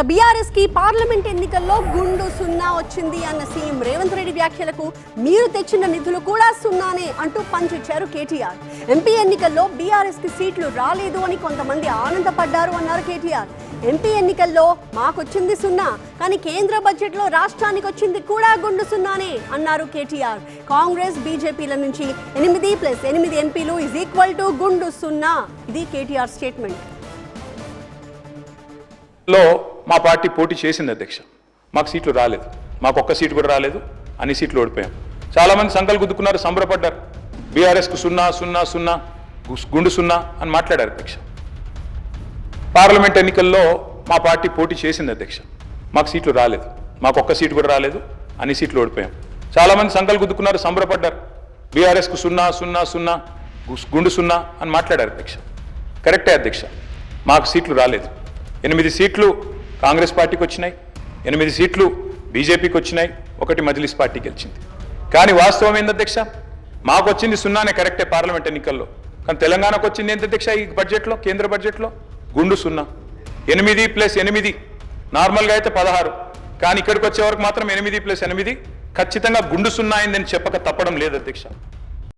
BRS కి parliament ఎన్నికల్లో గుండు సున్నా వచ్చింది అన్న సీఎం రేవంత్ రెడ్డి వ్యాఖ్యలకు మీరు తెచ్చిన నిధులు కూడా సున్నానే అంటూ పంచిచ్చారు కేటీఆర్. ఎంపీ ఎన్నికల్లో బీఆర్ఎస్ కి సీట్లు రాలేదు అని కొంతమంది ఆనందపడ్డారు అన్నారు కేటీఆర్. ఎంపీ ఎన్నికల్లో మాకొచ్చింది సున్నా, కానీ కేంద్ర బడ్జెట్ లో రాష్ట్రానికి వచ్చింది కూడా గుండు సున్నానే అన్నారు కేటీఆర్. కాంగ్రెస్ బీజేపీల నుంచి 8+8 ఎంపీలు = గుండు సున్నా. ఇది కేటీఆర్ స్టేట్మెంట్. లో మా పార్టీ పోటీ చేసింది అధ్యక్ష. మాకు సీట్లు రాలేదు, మాకు ఒక్క సీటు కూడా రాలేదు, అన్ని సీట్లు ఓడిపోయాం. చాలామంది సంకలు గుద్దుకున్నారు, సంబరపడ్డారు. బీఆర్ఎస్కు 0-0-0 గుండు సున్నా అని మాట్లాడారు అధ్యక్ష. పార్లమెంట్ ఎన్నికల్లో మా పార్టీ పోటీ చేసింది అధ్యక్ష. మాకు సీట్లు రాలేదు, మాకు ఒక్క సీటు కూడా రాలేదు, అన్ని సీట్లు ఓడిపోయాం. చాలామంది సంకలు గుద్దుకున్నారు, సంబరపడ్డారు. బీఆర్ఎస్కు 0-0-0 గుండు సున్నా అని మాట్లాడారు అధ్యక్ష. కరెక్టే అధ్యక్ష, మాకు సీట్లు రాలేదు. 8 సీట్లు కాంగ్రెస్ పార్టీకి వచ్చినాయి, 8 సీట్లు బీజేపీకి వచ్చినాయి, 1 మజ్లిస్ పార్టీ గెలిచింది. కానీ వాస్తవం ఏంది అధ్యక్ష, మాకు వచ్చింది సున్నానే కరెక్టే పార్లమెంట్ ఎన్నికల్లో. కానీ తెలంగాణకు వచ్చింది ఏంటి అధ్యక్ష? ఈ బడ్జెట్లో, కేంద్ర బడ్జెట్లో గుండు సున్నా. 8+8 నార్మల్గా అయితే 16, కానీ ఇక్కడికి వచ్చే వరకు మాత్రం 8+8 ఖచ్చితంగా గుండు సున్నా అయిందని చెప్పక తప్పడం లేదు అధ్యక్ష.